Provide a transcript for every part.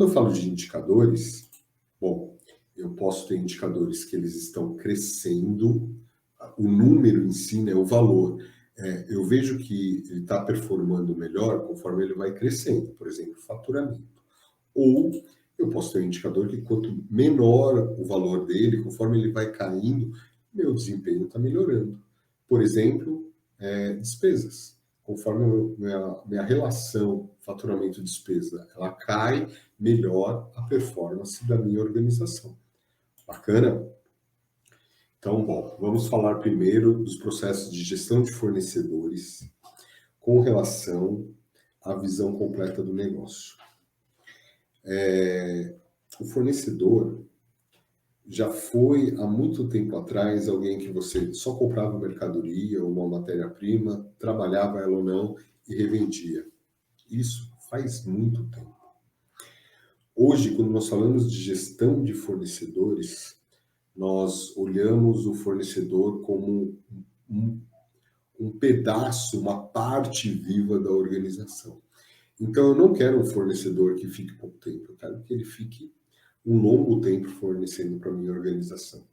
Quando eu falo de indicadores, bom, eu posso ter indicadores que eles estão crescendo, o número em si, né, o valor. Eu vejo que ele está performando melhor conforme ele vai crescendo, por exemplo, faturamento. Ou eu posso ter um indicador que quanto menor o valor dele, conforme ele vai caindo, meu desempenho está melhorando. Por exemplo, despesas. Conforme minha relação faturamento-despesa ela cai, melhor a performance da minha organização. Bacana? Então, bom, vamos falar primeiro dos processos de gestão de fornecedores com relação à visão completa do negócio. O fornecedor já foi, há muito tempo atrás, alguém que você só comprava mercadoria ou uma matéria-prima, trabalhava ela ou não e revendia. Isso faz muito tempo. Hoje, quando nós falamos de gestão de fornecedores, nós olhamos o fornecedor como um pedaço, uma parte viva da organização. Então, eu não quero um fornecedor que fique pouco tempo, eu quero que ele fique um longo tempo fornecendo para a minha organização.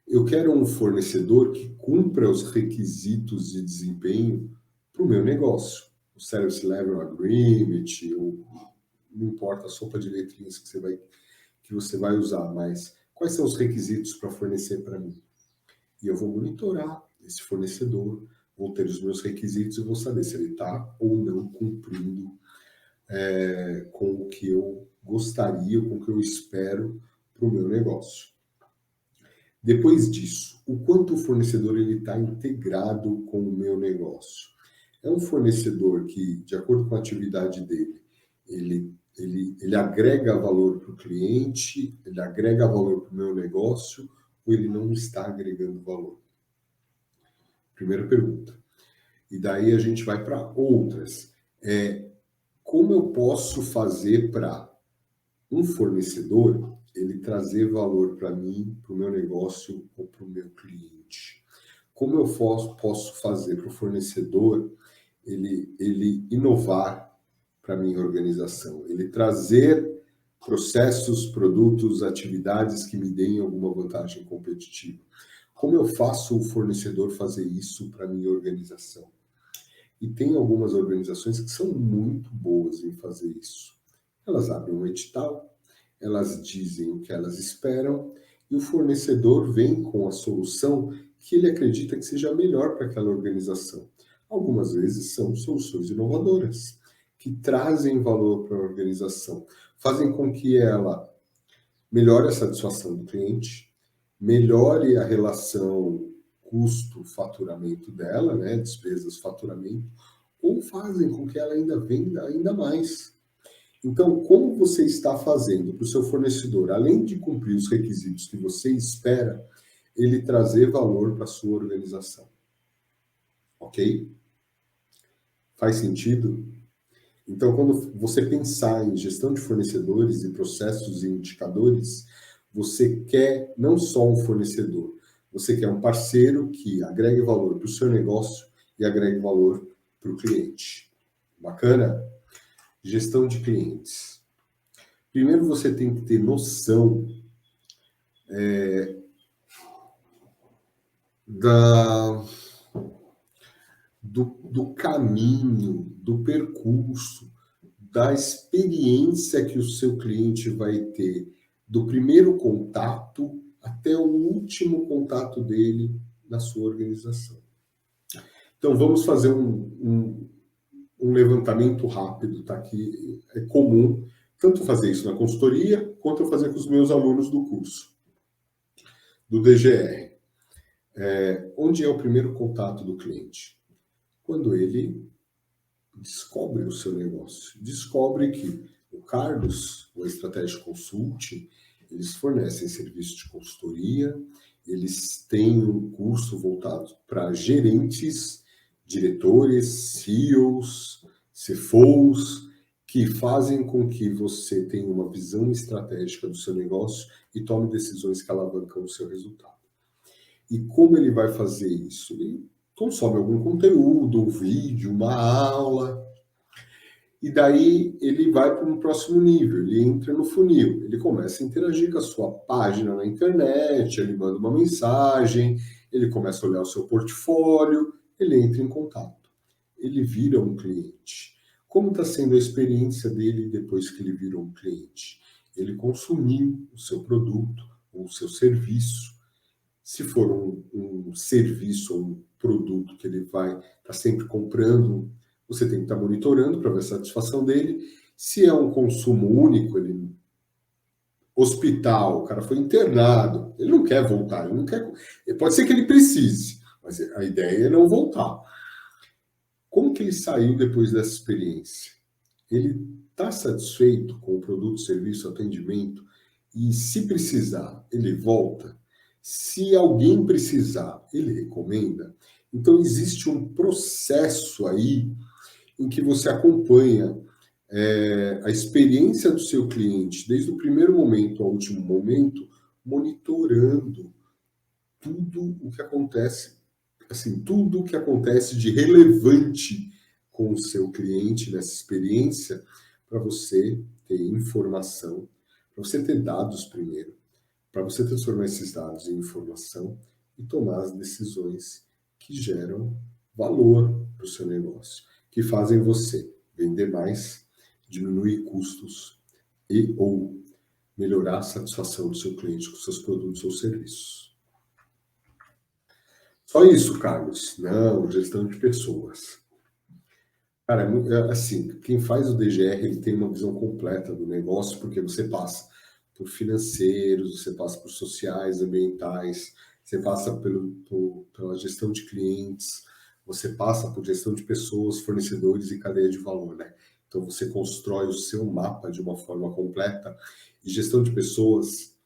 Eu quero um fornecedor que cumpra os requisitos de desempenho para o meu negócio. O Service Level Agreement, ou não importa a sopa de letrinhas que você vai usar, mas quais são os requisitos para fornecer para mim? E eu vou monitorar esse fornecedor, vou ter os meus requisitos e vou saber se ele está ou não cumprindo com o que eu gostaria, com o que eu espero para o meu negócio. Depois disso, o quanto o fornecedor está integrado com o meu negócio. É um fornecedor que, de acordo com a atividade dele, ele agrega valor para o cliente, ele agrega valor para o meu negócio, ou ele não está agregando valor? Primeira pergunta. E daí a gente vai para outras. Como eu posso fazer para um fornecedor ele trazer valor para mim, para o meu negócio ou para o meu cliente? Como eu posso fazer para o fornecedor ele inovar para a minha organização, ele trazer processos, produtos, atividades que me deem alguma vantagem competitiva? Como eu faço o fornecedor fazer isso para a minha organização? E tem algumas organizações que são muito boas em fazer isso. Elas abrem um edital, elas dizem o que elas esperam e o fornecedor vem com a solução que ele acredita que seja melhor para aquela organização. Algumas vezes são soluções inovadoras, que trazem valor para a organização, fazem com que ela melhore a satisfação do cliente, melhore a relação custo-faturamento dela, né, despesas-faturamento, ou fazem com que ela ainda venda ainda mais. Então, como você está fazendo para o seu fornecedor, além de cumprir os requisitos que você espera, ele trazer valor para a sua organização? Ok? Faz sentido? Então, quando você pensar em gestão de fornecedores e processos e indicadores, você quer não só um fornecedor, você quer um parceiro que agregue valor para o seu negócio e agregue valor para o cliente. Bacana? Gestão de clientes. Primeiro você tem que ter noção do caminho, do percurso, da experiência que o seu cliente vai ter, do primeiro contato até o último contato dele na sua organização. Então, vamos fazer um levantamento rápido, tá? Que é comum tanto fazer isso na consultoria, quanto eu fazer com os meus alunos do curso, do DGR. Onde é o primeiro contato do cliente? Quando ele descobre o seu negócio. Descobre que o Carlos, o Strategic Consulting, eles fornecem serviço de consultoria, eles têm um curso voltado para gerentes, diretores, CEOs, CFOs, que fazem com que você tenha uma visão estratégica do seu negócio e tome decisões que alavancam o seu resultado. E como ele vai fazer isso? Ele consome algum conteúdo, um vídeo, uma aula, E daí ele vai para um próximo nível, ele entra no funil, ele começa a interagir com a sua página na internet, ele manda uma mensagem, ele começa a olhar o seu portfólio, ele entra em contato, ele vira um cliente. Como está sendo a experiência dele depois que ele virou um cliente? Ele consumiu o seu produto ou o seu serviço. Se for um serviço ou um produto que ele vai estar sempre comprando, você tem que estar monitorando para ver a satisfação dele. Se é um consumo único, ele hospital, o cara foi internado, ele não quer voltar, ele não quer. Pode ser que ele precise, mas a ideia é não voltar. Como que ele saiu depois dessa experiência? Ele está satisfeito com o produto, serviço, atendimento? E se precisar, ele volta? Se alguém precisar, ele recomenda? Então, existe um processo aí em que você acompanha a experiência do seu cliente, desde o primeiro momento ao último momento, monitorando tudo o que acontece, assim, tudo o que acontece de relevante com o seu cliente nessa experiência, para você ter informação, para você ter dados primeiro, para você transformar esses dados em informação e tomar as decisões que geram valor para o seu negócio, que fazem você vender mais, diminuir custos e ou melhorar a satisfação do seu cliente com seus produtos ou serviços. Só isso, Carlos. Não, gestão de pessoas. Cara, assim, quem faz o DGR, ele tem uma visão completa do negócio, porque você passa por financeiros, você passa por sociais, ambientais, você passa pela gestão de clientes, você passa por gestão de pessoas, fornecedores e cadeia de valor, né? Então você constrói o seu mapa de uma forma completa. E gestão de pessoas,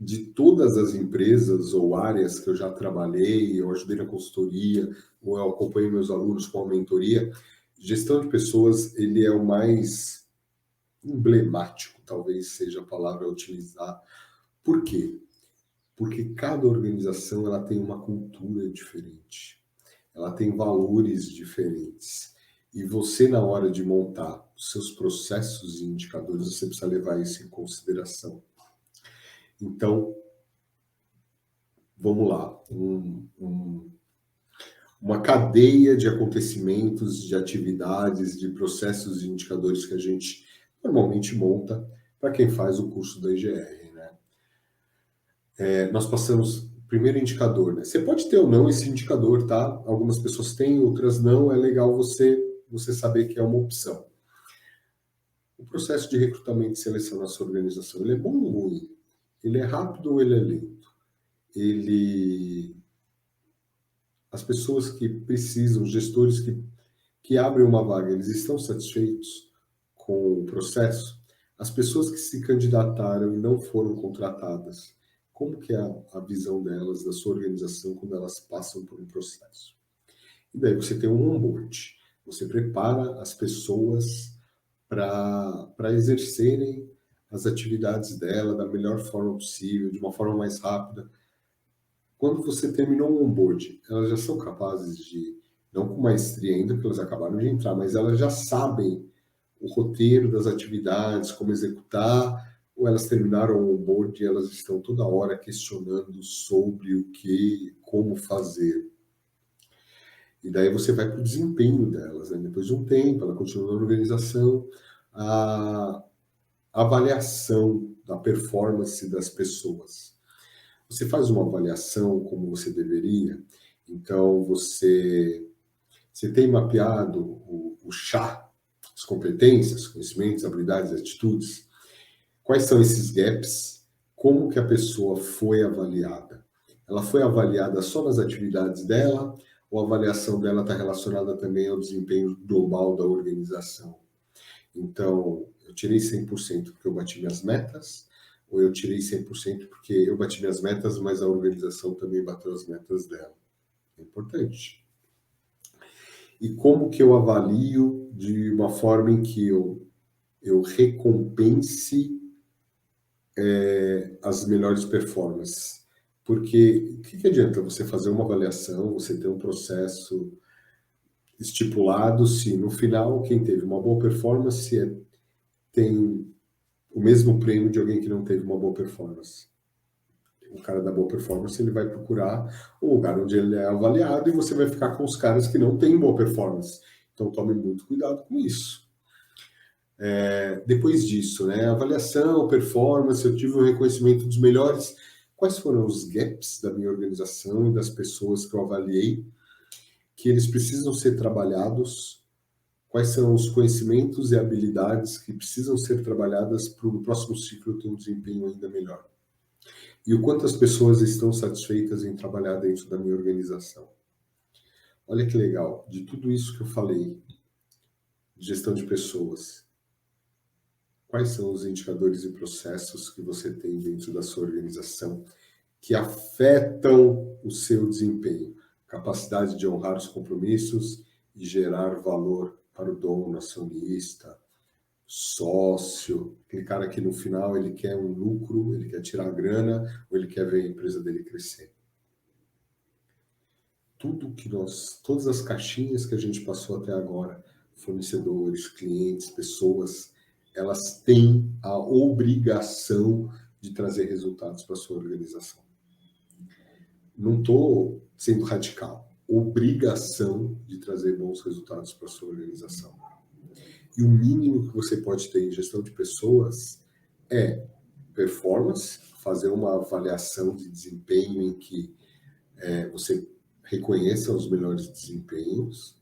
de todas as empresas ou áreas que eu já trabalhei, eu ajudei na consultoria, ou eu acompanhei meus alunos com a mentoria, gestão de pessoas, ele é o mais emblemático, talvez seja a palavra a utilizar. Por quê? Porque cada organização ela tem uma cultura diferente, ela tem valores diferentes. E você, na hora de montar os seus processos e indicadores, você precisa levar isso em consideração. Então, vamos lá, uma cadeia de acontecimentos, de atividades, de processos e indicadores que a gente normalmente monta para quem faz o curso da IGR, né? Nós passamos primeiro indicador, né? Você pode ter ou não esse indicador, tá? Algumas pessoas têm, outras não. É legal você saber que é uma opção. O processo de recrutamento e seleção na sua organização, ele é bom ou ruim? Ele é rápido ou ele é lento? As pessoas que precisam, os gestores que abrem uma vaga, eles estão satisfeitos com o processo? As pessoas que se candidataram e não foram contratadas, como que é a visão delas, da sua organização, quando elas passam por um processo? E daí você tem um onboard, você prepara as pessoas para exercerem as atividades dela da melhor forma possível, de uma forma mais rápida. Quando você terminou o onboard, elas já são capazes de, não com maestria ainda, porque elas acabaram de entrar, mas elas já sabem o roteiro das atividades, como executar, ou elas terminaram o onboard e elas estão toda hora questionando sobre o que, como fazer. E daí você vai para o desempenho delas, né? Depois de um tempo, ela continua na organização, a avaliação da performance das pessoas. Você faz uma avaliação como você deveria, então você tem mapeado o chá, as competências, conhecimentos, habilidades, atitudes. Quais são esses gaps? Como que a pessoa foi avaliada? Ela foi avaliada só nas atividades dela ou a avaliação dela está relacionada também ao desempenho global da organização? Então, eu tirei 100% porque eu bati minhas metas, ou eu tirei 100% porque eu bati minhas metas, mas a organização também bateu as metas dela. É importante. E como que eu avalio de uma forma em que eu recompense as melhores performances? Porque o que adianta você fazer uma avaliação, você ter um processo estipulado se no final quem teve uma boa performance tem o mesmo prêmio de alguém que não teve uma boa performance. O cara da boa performance, ele vai procurar o lugar onde ele é avaliado e você vai ficar com os caras que não têm boa performance. Então tome muito cuidado com isso. Depois disso, né, avaliação, performance, eu tive um reconhecimento dos melhores. Quais foram os gaps da minha organização e das pessoas que eu avaliei, que eles precisam ser trabalhados? Quais são os conhecimentos e habilidades que precisam ser trabalhadas para o próximo ciclo ter um desempenho ainda melhor? E o quanto as pessoas estão satisfeitas em trabalhar dentro da minha organização? Olha que legal, de tudo isso que eu falei, de gestão de pessoas, quais são os indicadores e processos que você tem dentro da sua organização que afetam o seu desempenho? Capacidade de honrar os compromissos e gerar valor para o dono, acionista, sócio, aquele cara que no final ele quer um lucro, ele quer tirar a grana ou ele quer ver a empresa dele crescer. Todas as caixinhas que a gente passou até agora, fornecedores, clientes, pessoas, elas têm a obrigação de trazer resultados para a sua organização. Não estou sendo radical. Obrigação de trazer bons resultados para a sua organização. E o mínimo que você pode ter em gestão de pessoas é performance, fazer uma avaliação de desempenho em que você reconheça os melhores desempenhos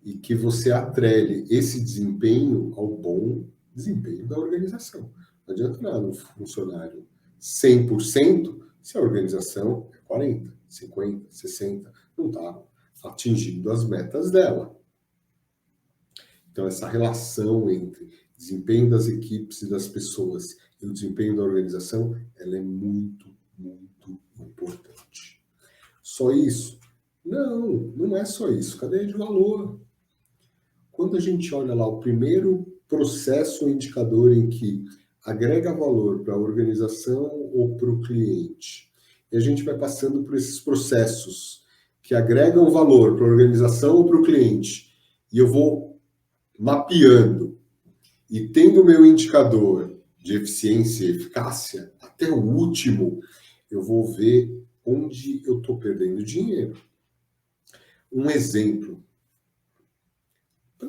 e que você atrele esse desempenho ao bom desempenho da organização. Não adianta nada um funcionário 100% se a organização é 40%, 50%, 60%, não está atingindo as metas dela. Então, essa relação entre desempenho das equipes e das pessoas e o desempenho da organização, ela é muito, muito importante. Só isso? Não, não é só isso. Cadeia de valor. Quando a gente olha lá o primeiro processo ou indicador em que agrega valor para a organização ou para o cliente, e a gente vai passando por esses processos que agregam valor para a organização ou para o cliente, e eu vou mapeando e tendo o meu indicador de eficiência e eficácia, até o último, eu vou ver onde eu estou perdendo dinheiro. Um exemplo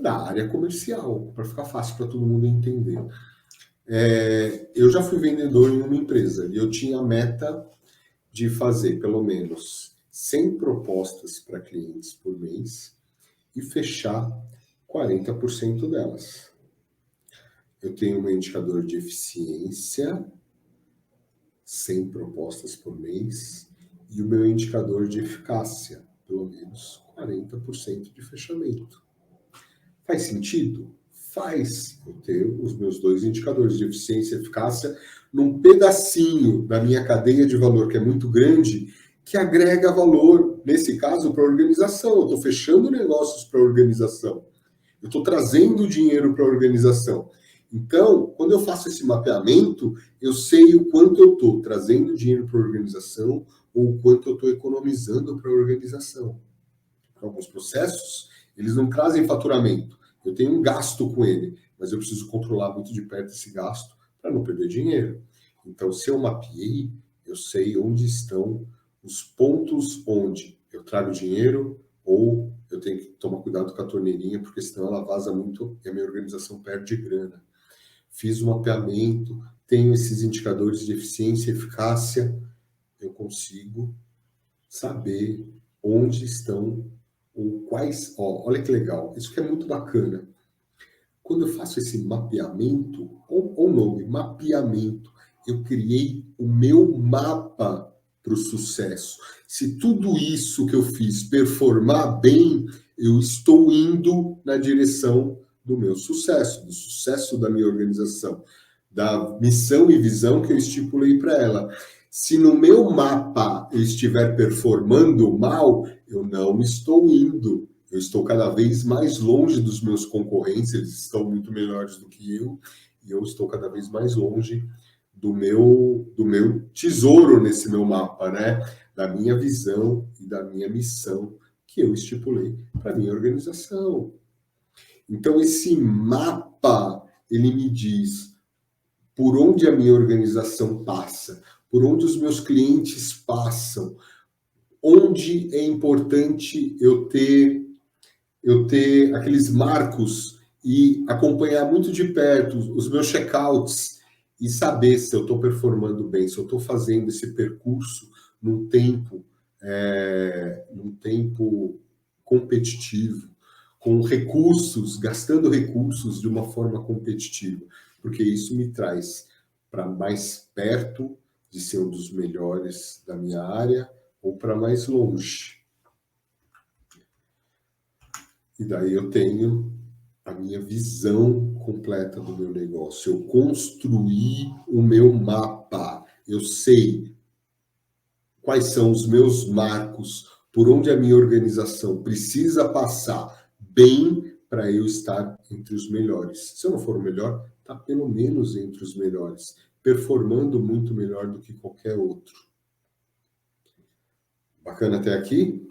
da área comercial, para ficar fácil para todo mundo entender. Eu já fui vendedor em uma empresa e eu tinha a meta de fazer pelo menos 100 propostas para clientes por mês e fechar 40% delas. Eu tenho um indicador de eficiência, 100 propostas por mês, e o meu indicador de eficácia, pelo menos 40% de fechamento. Faz sentido? Faz. Eu tenho os meus dois indicadores de eficiência e eficácia num pedacinho da minha cadeia de valor, que é muito grande, que agrega valor, nesse caso, para a organização. Eu estou fechando negócios para a organização. Eu estou trazendo dinheiro para a organização. Então, quando eu faço esse mapeamento, eu sei o quanto eu estou trazendo dinheiro para a organização ou o quanto eu estou economizando para a organização. Alguns processos, eles não trazem faturamento. Eu tenho um gasto com ele, mas eu preciso controlar muito de perto esse gasto para não perder dinheiro. Então, se eu mapeei, eu sei onde estão os pontos onde eu trago dinheiro ou eu tenho que tomar cuidado com a torneirinha, porque senão ela vaza muito e a minha organização perde grana. Fiz o mapeamento, tenho esses indicadores de eficiência e eficácia, eu consigo saber onde estão ou quais... olha que legal, isso que é muito bacana. Quando eu faço esse mapeamento, ou nome, mapeamento, eu criei o meu mapa para o sucesso. Se tudo isso que eu fiz performar bem, eu estou indo na direção do meu sucesso, do sucesso da minha organização, da missão e visão que eu estipulei para ela. Se no meu mapa eu estiver performando mal, eu não estou indo. Eu estou cada vez mais longe dos meus concorrentes, eles estão muito melhores do que eu, e eu estou cada vez mais longe do meu tesouro nesse meu mapa, né? Da minha visão e da minha missão, que que eu estipulei para minha organização. Então, esse mapa, ele me diz por onde a minha organização passa, por onde os meus clientes passam, onde é importante eu ter aqueles marcos e acompanhar muito de perto os meus checkouts e saber se eu estou performando bem, se eu estou fazendo esse percurso num tempo competitivo, com recursos, gastando recursos de uma forma competitiva, porque isso me traz para mais perto de ser um dos melhores da minha área ou para mais longe. E daí eu tenho a minha visão completa do meu negócio. Eu construí o meu mapa. Eu sei quais são os meus marcos, por onde a minha organização precisa passar bem para eu estar entre os melhores. Se eu não for o melhor, está pelo menos entre os melhores, performando muito melhor do que qualquer outro. Bacana até aqui?